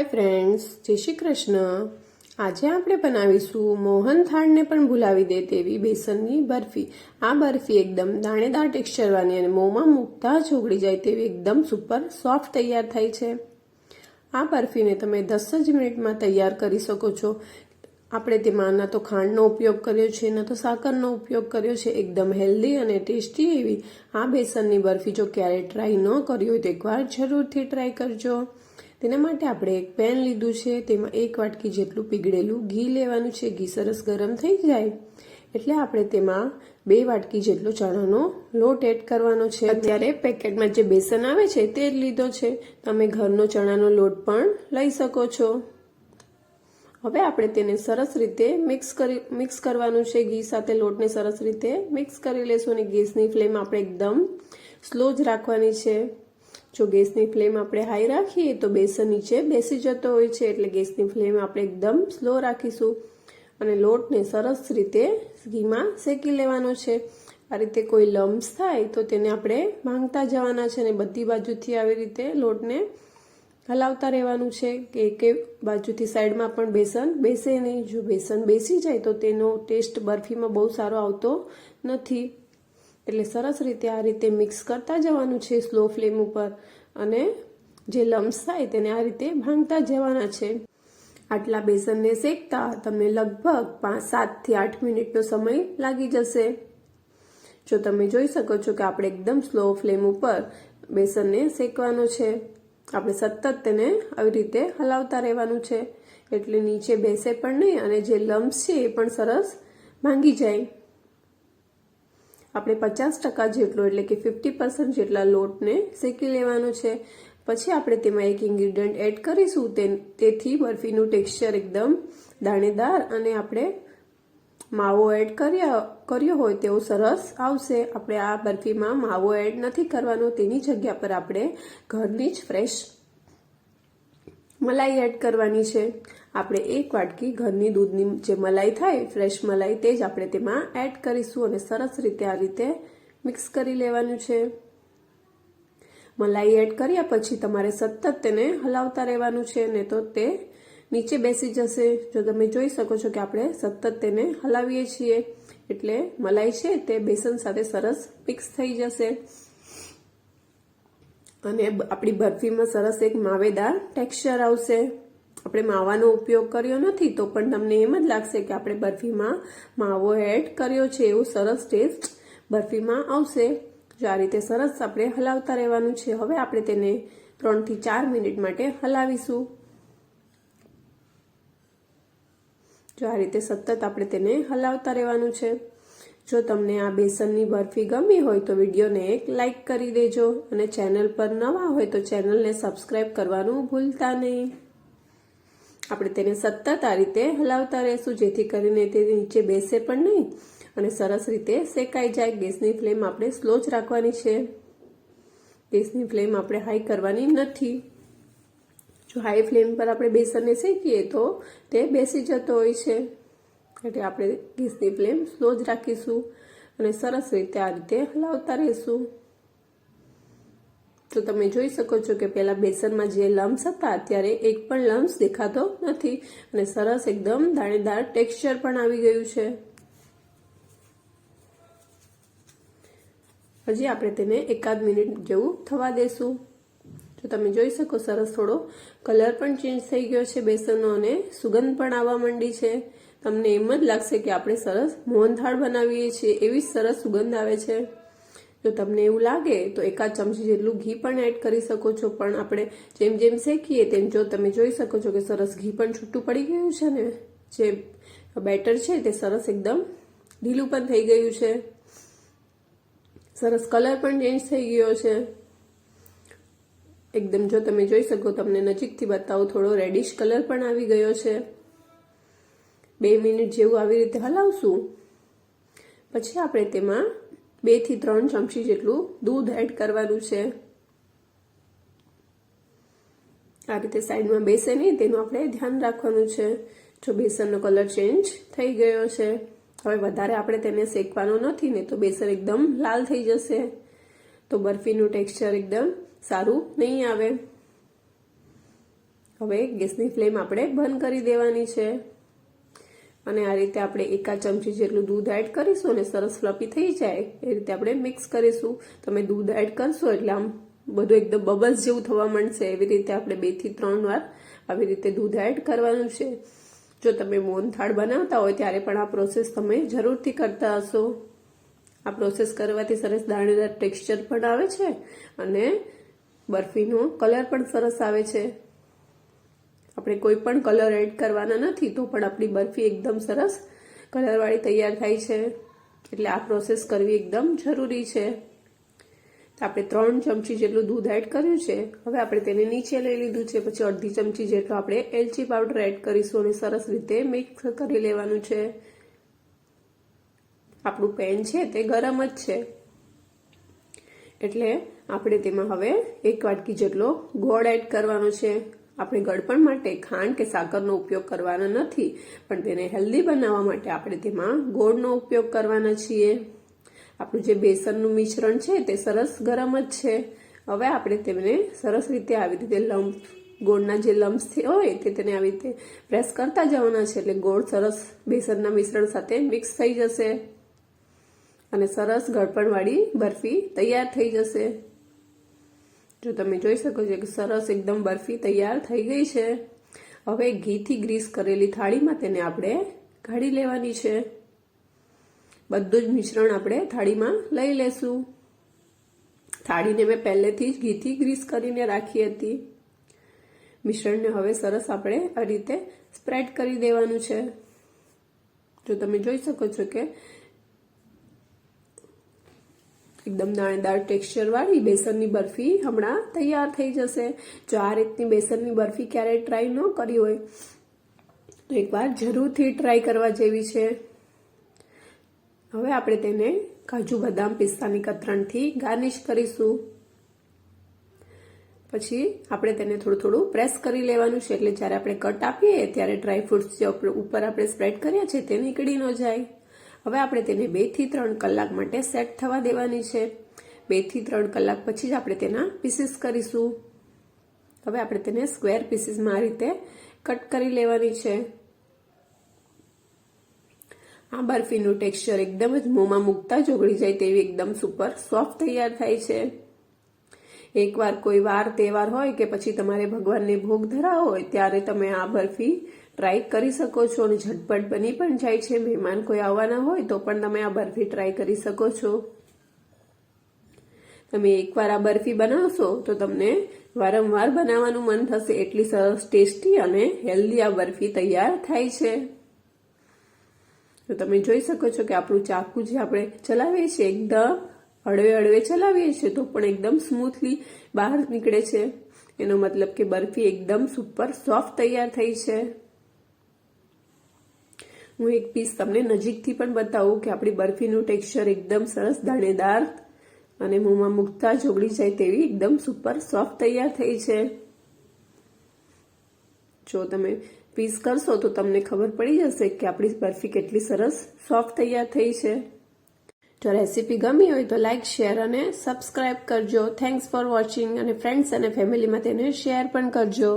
Hi friends, जय श्री कृष्ण। આજે આપણે બનાવીશું મોહનથાળને પણ ભૂલાવી દે તેવી બેસનની બરફી। આ બરફી એકદમ દાણેદાર ટેક્સચરવાળી અને મોંમાં મૂકતા જ ઓગળી જાય તેવી એકદમ સુપર સોફ્ટ તૈયાર થાય છે। આ બરફીને તમે 10 જ મિનિટમાં તૈયાર કરી શકો છો। આપણે તેમાં ન તો ખાંડનો ઉપયોગ કર્યો છે, ન તો સાકરનો ઉપયોગ કર્યો છે। એકદમ હેલ્ધી અને ટેસ્ટી એવી આ બેસનની બરફી જો ક્યારે ટ્રાય ન કરી હોય તો એકવાર જરૂરથી ટ્રાય કરજો। તેના માટે આપણે એક પેન લીધું છે, તેમાં 1 વાટકી જેટલું પીગળેલું ઘી લેવાનું છે। ઘી સરસ ગરમ થઈ જાય એટલે આપણે તેમાં 2 વાટકી જેટલો ચણાનો લોટ એડ કરવાનો છે। અત્યારે પેકેટમાં જે બેસન આવે છે તે જ લીધો છે, તમે ઘરનો ચણાનો લોટ પણ લઈ શકો છો। હવે આપણે તેને સરસ રીતે મિક્સ કરવાનું છે। ઘી સાથે લોટને સરસ રીતે મિક્સ કરી લેશું અને ગેસની ફ્લેમ આપણે એકદમ સ્લો જ રાખવાની છે। જો ગેસની ફ્લેમ આપણે હાઈ રાખીએ તો બેસન નીચે બેસી જતો હોય છે, એટલે ગેસની ફ્લેમ આપણે એકદમ સ્લો રાખીશું અને લોટને સરસ રીતે ઘીમાં શેકી લેવાનો છે। આ રીતે કોઈ લમ્સ થાય તો તેને આપણે ભાંગતા જવાના છે અને બધી બાજુથી આવી રીતે લોટને હલાવતા રહેવાનું છે કે એક બાજુથી સાઈડમાં પણ બેસન બેસે નહીં। જો બેસન બેસી જાય તો તેનો ટેસ્ટ બરફીમાં બહુ સારો આવતો નથી, એટલે સરસ રીતે આ રીતે મિક્સ કરતા જવાનું છે સ્લો ફ્લેમ ઉપર અને જે લમ્સ થાય તેને આ રીતે ભાંગતા જવાના છે। આટલા બેસનને શેકતા તમને લગભગ 7 થી 8 મિનિટનો સમય લાગી જશે। જો તમે જોઈ શકો છો કે આપણે એકદમ સ્લો ફ્લેમ ઉપર બેસનને શેકવાનો છે। આપણે સતત તેને આવી રીતે હલાવતા રહેવાનું છે, એટલે નીચે બેસે પણ નહીં અને જે લમ્સ છે એ પણ સરસ ભાંગી જાય। આપણે 50% જેટલો એટલે કે 50% જેટલા લોટને શેકી લેવાનો છે। પછી આપણે તેમાં એક ઇન્ગ્રેડિયન્ટ એડ કરીશું, તેથી બરફીનું ટેક્સચર એકદમ દાણેદાર અને આપણે માવો એડ કર્યો હોય તેવો સરસ આવશે। આપણે આ બરફીમાં માવો એડ નથી કરવાનો, તેની જગ્યા પર આપણે ઘરની જ ફ્રેશ મલાઈ એડ કરવાની છે। આપણે 1 વાટકી ઘરની દૂધની જે મલાઈ થાય, ફ્રેશ મલાઈ, તે જ આપણે તેમાં એડ કરીશું અને સરસ રીતે આ રીતે મિક્સ કરી લેવાનું છે। મલાઈ એડ કર્યા પછી તમારે સતત તેને હલાવતા રહેવાનું છે, ને તો તે નીચે બેસી જશે। જો તમે જોઈ શકો છો કે આપણે સતત તેને હલાવીએ છીએ એટલે મલાઈ છે તે બેસન સાથે સરસ મિક્સ થઈ જશે અને આપણી બરફીમાં સરસ એક માવેદાર ટેક્સચર આવશે। આપણે માવાનો ઉપયોગ કર્યો નથી તો પણ તમને એમ જ લાગશે કે આપણે બરફીમાં માવો એડ કર્યો છે, એવું સરસ ટેસ્ટ બરફીમાં આવશે। જો આ રીતે સરસ આપણે હલાવતા રહેવાનું છે। હવે આપણે તેને 3 થી 4 મિનિટ માટે હલાવીશું। જો આ રીતે સતત આપણે તેને હલાવતા રહેવાનું છે। જો તમને આ બેસનની બરફી ગમી હોય તો વિડીયોને એક લાઈક કરી દેજો અને ચેનલ પર નવા હોય તો ચેનલને સબસ્ક્રાઈબ કરવાનું ભૂલતા નહીં। આપણે તેને સતત આ રીતે હલાવતા રહેશું જેથી કરીને તે નીચે બેસે પણ નહીં અને સરસ રીતે શેકાઈ જાય। ગેસની ફ્લેમ આપણે સ્લો જ રાખવાની છે, ગેસની ફ્લેમ આપણે હાઈ કરવાની નથી। જો હાઈ ફ્લેમ પર આપણે બેસનને શેકીએ તો તે બેસી જતો હોય છે, એટલે આપણે ગેસની ફ્લેમ સ્લો જ રાખીશું અને સરસ રીતે આ રીતે હલાવતા રહીશું। તો તમે જોઈ શકો છો કે પહેલા બેસનમાં જે લમ્સ હતા અત્યારે એક પણ લમ્સ દેખાતો નથી અને સરસ એકદમ દાણેદાર ટેક્સચર પણ આવી ગયું છે। હજી આપણે તેને 1 મિનિટ જેવું થવા દેશું। જો તમે જોઈ શકો સરસ થોડો કલર પણ ચેન્જ થઈ ગયો છે બેસનનો અને સુગંધ પણ આવવા માંડી છે। તમને એમ જ લાગશે કે આપણે સરસ મોહનથાળ બનાવીએ છીએ એવી સરસ સુગંધ આવે છે। જો તમને એવું લાગે તો 1 ચમચી જેટલું ઘી પણ એડ કરી શકો છો, પણ આપણે જેમ જેમ શેકીએ તેમ જો તમે જોઈ શકો છો કે સરસ ઘી પણ છૂટું પડી ગયું છે ને જે બેટર છે તે સરસ એકદમ ઢીલું પણ થઈ ગયું છે, સરસ કલર પણ ચેન્જ થઈ ગયો છે એકદમ। જો તમે જોઈ શકો, તમને નજીકથી બતાવું, થોડો રેડિશ કલર પણ આવી ગયો છે। 2 મિનિટ જેવું આવી રીતે હલાવશું પછી આપણે તેમાં 2 થી 3 ચમચી જેટલું દૂધ એડ કરવાનું છે। આ રીતે સાઈડમાં બેસે નહીં તેનું આપણે ધ્યાન રાખવાનું છે। જો બેસનનો કલર ચેન્જ થઈ ગયો છે, હવે વધારે આપણે તેને શેકવાનો નથી ને તો બેસન એકદમ લાલ થઈ જશે તો બરફીનું ટેક્સચર એકદમ સારું નહીં આવે। હવે ગેસની ફ્લેમ આપણે બંધ કરી દેવાની છે અને આ રીતે આપણે 1 ચમચી જેટલું દૂધ એડ કરીશું અને સરસ ફ્લફી થઈ જાય એ રીતે આપણે મિક્સ કરીશું. તમે દૂધ એડ કરશો એટલે આમ બધું એકદમ બબલ્સ જેવું થવા માંડશે. એવી રીતે આપણે 2 થી 3 વાર આવી રીતે દૂધ એડ કરવાનું છે. જો તમે મોહનથાળ બનાવતા હોય ત્યારે પણ આ પ્રોસેસ તમે જરૂરથી કરતા હશો. આ પ્રોસેસ કરવાથી સરસ દાણેદાર ટેક્સચર પણ આવે છે અને બરફીનો કલર પણ સરસ આવે છે. આપણે કોઈ પણ કલર એડ કરવાના નથી તો પણ આપણી બરફી એકદમ સરસ કલરવાળી તૈયાર થાય છે. એટલે આ પ્રોસેસ કરવી એકદમ જરૂરી છે. આપણે 3 ચમચી જેટલું દૂધ એડ કર્યું છે. હવે આપણે તેને નીચે લઈ લીધું છે. પછી અડધી ચમચી જેટલો આપણે એલચી પાવડર એડ કરીશું અને સરસ રીતે મિક્સ કરી લેવાનું છે. આપણું પેન છે તે ગરમ જ છે એટલે આપણે તેમાં હવે 1 વાટકી જેટલો ગોળ એડ કરવાનો છે. આપણે ગળપણ માટે ખાંડ કે સાકરનો ઉપયોગ કરવાનો નથી પણ તેને હેલ્ધી બનાવવા માટે આપણે તેમાં ગોળનો ઉપયોગ કરવાના છીએ. આપણું જે બેસનનું મિશ્રણ છે તે સરસ ગરમ જ છે. હવે આપણે તેને સરસ રીતે આવી રીતે ગોળના જે લમ્સ હોય તેને આવી રીતે પ્રેસ કરતા જવાના છે એટલે ગોળ સરસ બેસનના મિશ્રણ સાથે મિક્સ થઈ જશે અને સરસ ગળપણવાળી બરફી તૈયાર થઈ જશે. જો તમે જોઈ શકો છો કે સરસ એકદમ બરફી તૈયાર થઈ ગઈ છે. હવે ઘીથી ગ્રીસ કરેલી થાળીમાં તેને આપણે કાઢી લેવાની છે. બધું જ મિશ્રણ આપણે થાળીમાં લઈ લેશું. થાળીને મેં પહેલેથી જ ઘીથી ગ્રીસ કરીને રાખી હતી. મિશ્રણને હવે સરસ આપણે આ રીતે સ્પ્રેડ કરી દેવાનું છે. જો તમે જોઈ શકો છો કે એકદમ દાણેદાર ટેક્સચર વાળી બેસનની બરફી હમણાં તૈયાર થઈ જશે. જો આ રીતની બેસનની બરફી ક્યારેય ટ્રાય ન કરી હોય તો એકવાર જરૂરથી ટ્રાય કરવા જેવી છે. હવે આપણે તેને કાજુ બદામ પિસ્તાની કતરણથી ગાર્નિશ કરીશું. પછી આપણે તેને થોડું પ્રેસ કરી લેવાનું છે એટલે જ્યારે આપણે કટ આપીએ ત્યારે ડ્રાયફ્રૂટ્સ જે ઉપર આપણે સ્પ્રેડ કર્યા છે તે નીકળી ન જાય. હવે આપણે તેને 2 થી 3 કલાક માટે સેટ થવા દેવાની છે. 2 થી 3 કલાક પછી જ આપણે તેના પીસીસ કરીશું. હવે આપણે તેને સ્ક્વેર પીસીસમાં આ રીતે કટ કરી લેવાની છે. આ બરફીનું ટેક્સચર એકદમ જ મોંમાં મૂકતા જ ઓગળી જાય તેવી એકદમ સુપર સોફ્ટ તૈયાર થાય છે. એકવાર કોઈ વાર તહેવાર હોય કે પછી તમારે ભગવાનને ભોગ ધરાવો હોય ત્યારે તમે આ બરફી ટ્રાય કરી શકો છો અને ઝટપટ બની પણ જાય છે. મહેમાન કોઈ આવવાના હોય તો પણ તમે આ બરફી ટ્રાય કરી શકો છો. તમે એકવાર આ બરફી બનાવશો તો તમને વારંવાર બનાવવાનું મન થશે. એટલી સરસ ટેસ્ટી અને હેલ્ધી આ બરફી તૈયાર થાય છે. તો તમે જોઈ શકો છો કે આપણું ચાકુ જે આપણે ચલાવીએ છીએ એકદમ હળવે ચલાવીએ છીએ તો પણ એકદમ સ્મૂથલી બહાર નીકળે છે. એનો મતલબ કે બરફી એકદમ સુપર સોફ્ટ તૈયાર થઈ છે. હું એક પીસ તમને નજીકથી પણ બતાવું કે આપણી બરફીનું ટેક્સચર એકદમ સરસ દાણેદાર અને મોંમાં મૂકતા જ ઓગળી જાય તેવી એકદમ સુપર સોફ્ટ તૈયાર થઈ છે. જો તમે પીસ કરશો તો તમને ખબર પડી જશે કે આપણી બરફી કેટલી સરસ સોફ્ટ તૈયાર થઈ છે. જો રેસીપી ગમી હોય તો લાઈક, શેર અને સબસ્ક્રાઇબ કરજો. થેન્ક્સ ફોર વોચિંગ અને ફ્રેન્ડ્સ અને ફેમિલીમાં તેને શેર પણ કરજો.